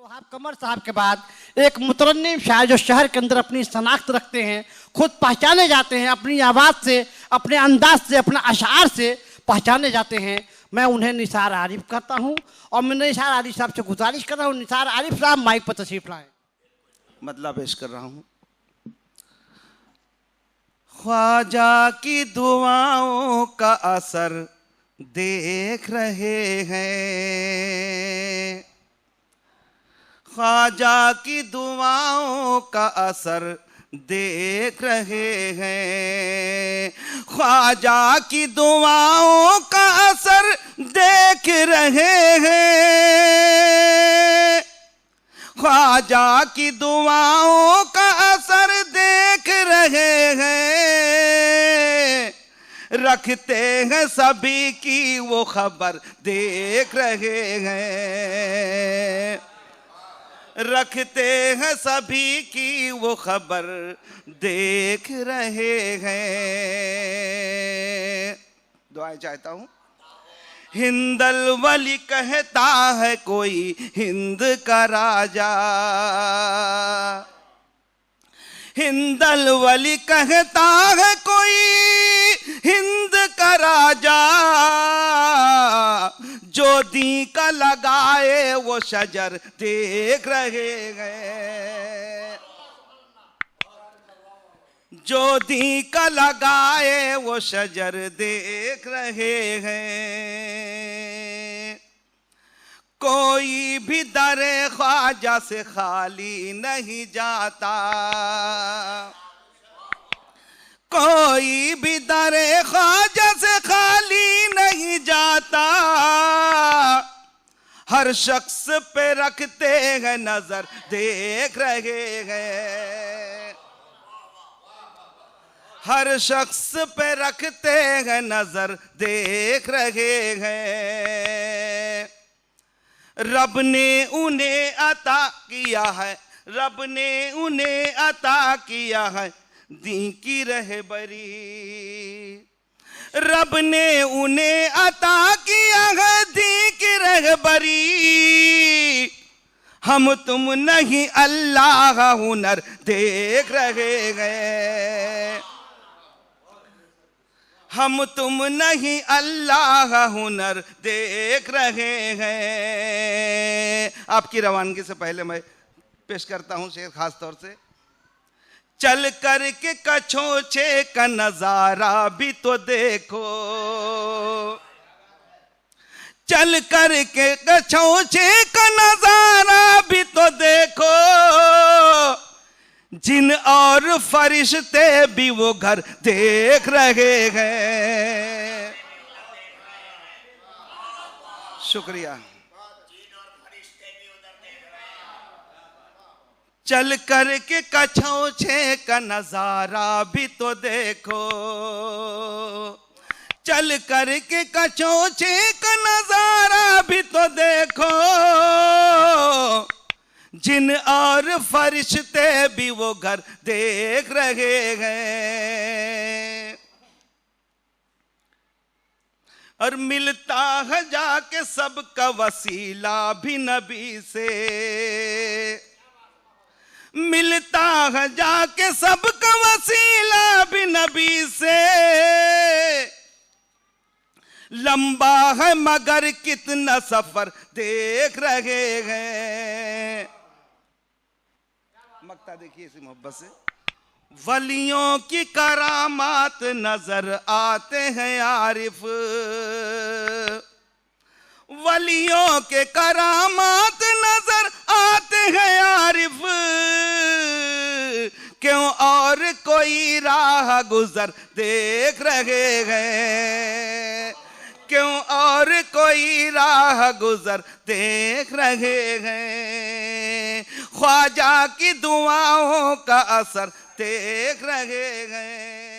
वहाब कमर साहब के बाद एक मुतरन्निम शायर जो शहर के अंदर अपनी शनाख्त रखते हैं, खुद पहचाने जाते हैं, अपनी आवाज़ से, अपने अंदाज से, अपने अशार से पहचाने जाते हैं। मैं उन्हें निसार आरिफ कहता हूँ और मैं निसार आरिफ साहब से गुजारिश कर रहा हूँ, निसार आरिफ साहब माइक पर तशरीफ लाएं। मतलब पेश कर रहा हूँ। ख्वाजा की दुआओं का असर देख रहे हैं, ख्वाजा की दुआओं का असर देख रहे हैं, ख्वाजा की दुआओं का असर देख रहे हैं, ख्वाजा की दुआओं का असर देख रहे हैं, रखते हैं सभी की वो खबर देख रहे हैं, रखते हैं सभी की वो खबर देख रहे हैं। दुआएं चाहता हूँ। हिंदल वली कहता है कोई हिंद का राजा, हिंदल वली कहता है कोई हिंद का राजा, जो दी का लगाए वो शजर देख रहे हैं, जो दी का लगाए वो शजर देख रहे हैं। कोई भी दरे ख्वाजा से खाली नहीं जाता, कोई भी दरे ख्वाजा से खाली नहीं जाता, हर शख्स पे रखते हैं नजर देख रहे हैं, हर शख्स पे रखते हैं नजर देख रहे हैं। रब ने उन्हें अता किया है, रब ने उन्हें अता किया है दी की रहबरी, रब ने उन्हें अता किया है दी की रहबरी, हम तुम नहीं अल्लाह का हुनर देख रहे हैं, हम तुम नहीं अल्लाह का हुनर देख रहे हैं। आपकी रवानगी से पहले मैं पेश करता हूं शेर खास तौर से। चल कर के कछोचे का नजारा भी तो देखो, चल कर के कछोचे का नजारा भी तो देखो, जिन और फरिश्ते भी वो घर देख रहे हैं। शुक्रिया। चल कर के कछोचे का नजारा भी तो देखो, चल कर के कछोचे का नजारा भी तो देखो, जिन और फरिश्ते भी वो घर देख रहे हैं। और मिलता है जाके सबका वसीला भी नबी से, मिलता है जाके सबका वसीला भी नबी से, लंबा है मगर कितना सफर देख रहे हैं। मक्ता देखिए इसी मोहब्बत से। वलियों की करामात नजर आते हैं आरिफ, वलियों के करामात नजर आते हैं आरिफ, क्यों और कोई राह गुजर देख रहे हैं, क्यों और कोई राह गुजर देख रहे हैं, ख्वाजा की दुआओं का असर देख रहे हैं।